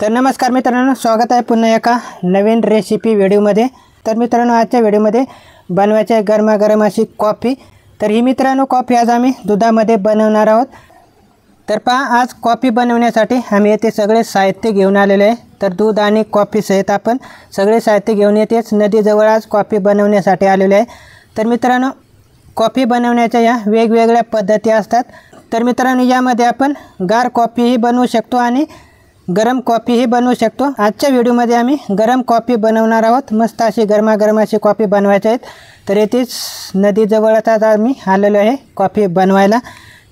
तर नमस्कार मित्रांनो, स्वागत आहे पुन्हा एका नवीन रेसिपी व्हिडिओमध्ये। तर मित्रांनो, आजच्या व्हिडिओमध्ये बनवायची आहे गरमागरम अशी कॉफी। तर ही मित्रांनो कॉफी आज आम्ही दुधामध्ये बनवणार आहोत। तर पहा, आज कॉफी बनवण्यासाठी आम्ही येथे सगळे साहित्य घेऊन आलेले आहे। तर दूध आणि कॉफी सहित आपण सगळे साहित्य घेऊन येतेच नदीजवळ आज कॉफी बनवण्यासाठी आलेले आहे। तर मित्रांनो, कॉफी बनवण्याच्या या वेगवेगळ्या पद्धती असतात। तर मित्रांनो, यामध्ये आपण गार कॉफीही बनवू शकतो आणि गरम कॉफीही बनवू शकतो। आजच्या व्हिडिओमध्ये आम्ही गरम कॉफी बनवणार आहोत। मस्त अशी गरमागरम अशी कॉफी बनवायची आहे। तर येथेच नदीजवळच आज आम्ही आलेलो आहे कॉफी बनवायला।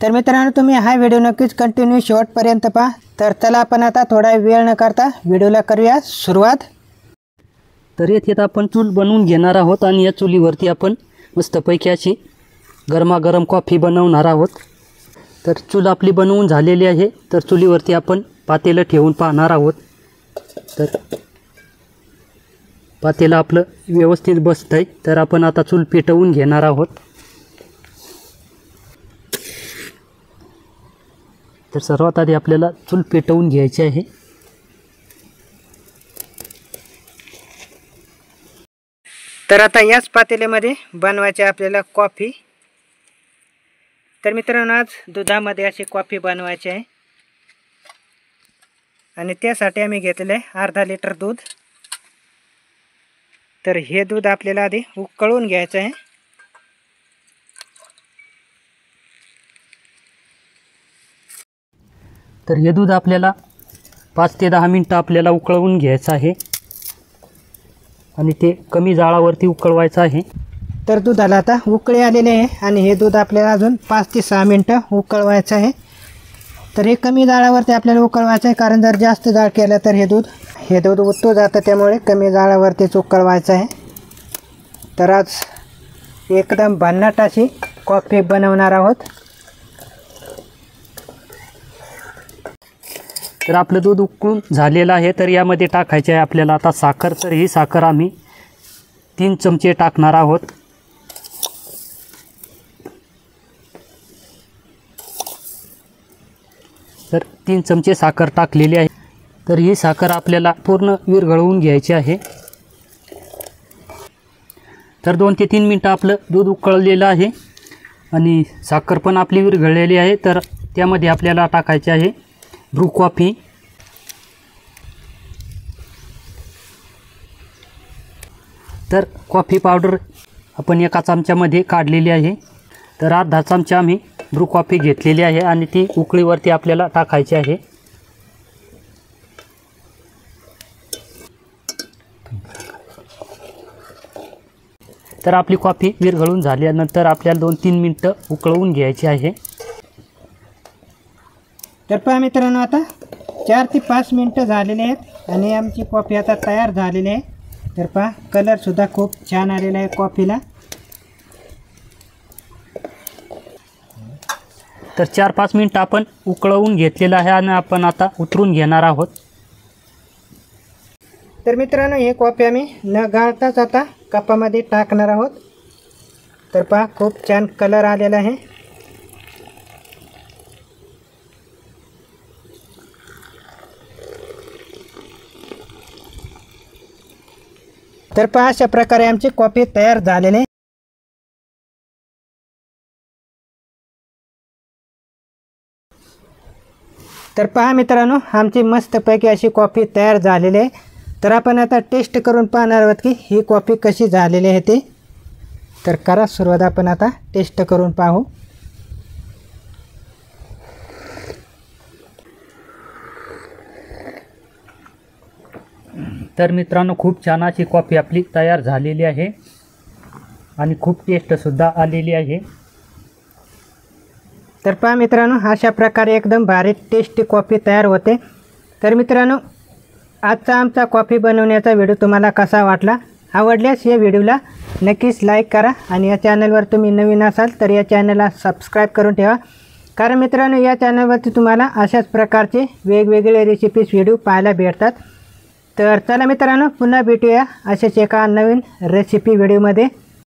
तर मित्रांनो, तुम्ही हा व्हिडिओ नक्कीच कंटिन्यू शेवटपर्यंत पहा। तर चला आपण आता थोडा वेळ न करता व्हिडिओला करूया सुरुवात। तर येथे आपण चूल बनवून घेणार आहोत आणि या चुलीवरती आपण मस्तपैकी अशी गरमागरम कॉफी बनवणार आहोत। तर चूल आपली बनवून झालेली आहे। तर चुलीवरती आपण पातेलं ठेवून पाहणार आहोत। तर पातेलं आपलं व्यवस्थित बसतंय। तर आपण आता चूल पेटवून घेणार आहोत। तर सर्वात आधी आपल्याला चूल पेटवून घ्यायची आहे। तर आता याच पातेल्यामध्ये बनवायची आपल्याला कॉफी। तर मित्रांनो, आज दुधामध्ये अशी कॉफी बनवायची आहे आणि त्यासाठी आम्ही घेतलेले आहे अर्धा लिटर दूध। तर हे दूध आपल्याला आधी उकळून घ्यायचं आहे। तर हे दूध आपल्याला 5 ते 10 मिनिटं आपल्याला उकळवून घ्यायचं आहे आणि ते कमी जाळावरती उकळवायचं आहे। तर दुधाला आता उकळी आलेली आहे आणि हे दूध आपल्याला अजून 5 ते 6 मिनिटं उकळवायचं आहे। तर हे कमी जाळावरती आपल्याला उकळवायचं आहे, कारण जर जास्त जाळ केलं तर हे दूध उतू जातं, त्यामुळे कमी जाळावरतीच उकळवायचं आहे। तर आज एकदम भन्नाट अशी कॉफी बनवणार आहोत। तर आपलं दूध उकळून झालेलं आहे। तर यामध्ये टाकायचे आहे आपल्याला आता साखर। तर ही साखर आम्ही 3 चमचे टाकणार आहोत। तर 3 चमचे साखर टाकलेली आहे। तर ही साखर आपल्याला पूर्ण विरघळवून घ्यायची आहे। तर 2 ते 3 मिनटं आपलं दूध उकळलेलं आहे आणि साखर पण आपली विरघळलेली आहे। तर त्यामध्ये आपल्याला टाकायचे आहे ब्रू कॉफी। तर कॉफी पावडर आपण एका चमच्यामध्ये काढलेली आहे। तर अर्धा चमचा आम्ही ब्रू कॉफी घेतलेली आहे आणि ती उकळीवरती आपल्याला टाकायची आहे। तर आपली कॉफी विरघळून झाल्यानंतर आपल्याला 2-3 मिनटं उकळवून घ्यायची आहे। तर पहा मित्रांनो, आता 4 ते 5 मिनटं झालेले आहेत आणि आमची कॉफी आता तयार झालेली आहे। तर पहा, कलरसुद्धा खूप छान आलेला आहे कॉफीला। तर 4-5 मिनटं आपण उकळवून घेतलेलं आहे आणि आपण आता उतरून घेणार आहोत। तर मित्रांनो, हे कॉफी आम्ही न गाळताच आता कपामध्ये टाकणार आहोत। तर पहा, खूप छान कलर आलेला आहे। तर पहा, अशा प्रकारे आमची कॉफी तयार झालेली आहे। तर पहा मित्रांनो, आमची मस्तपैकी अशी कॉफी तयार झालेली आहे। तर आपण आता टेस्ट करून पाहणार आहोत की ही कॉफी कशी झालेली आहे ते। तर करा सुरुवात, आपण आता टेस्ट करून पाहू। तर मित्रांनो, खूप छान अशी कॉफी आपली तयार झालेली आहे आणि खूप टेस्टसुद्धा आलेली आहे। तर पहा मित्रांनो, अशा प्रकारे एकदम भारी टेस्टी कॉफी तयार होते। तर मित्रांनो, आजचा आमचा कॉफी बनवण्याचा व्हिडिओ तुम्हाला कसा वाटला? आवडल्यास या व्हिडिओला नक्कीच लाईक करा आणि या चॅनलवर तुम्ही नवीन असाल तर या चॅनलला सबस्क्राईब करून ठेवा, कारण मित्रांनो या चॅनलवरती तुम्हाला अशाच प्रकारचे वेगवेगळे रेसिपीज व्हिडिओ पाहायला भेटतात। तर चला मित्रांनो, पुन्हा भेटूया अशाच एका नवीन रेसिपी व्हिडिओमध्ये।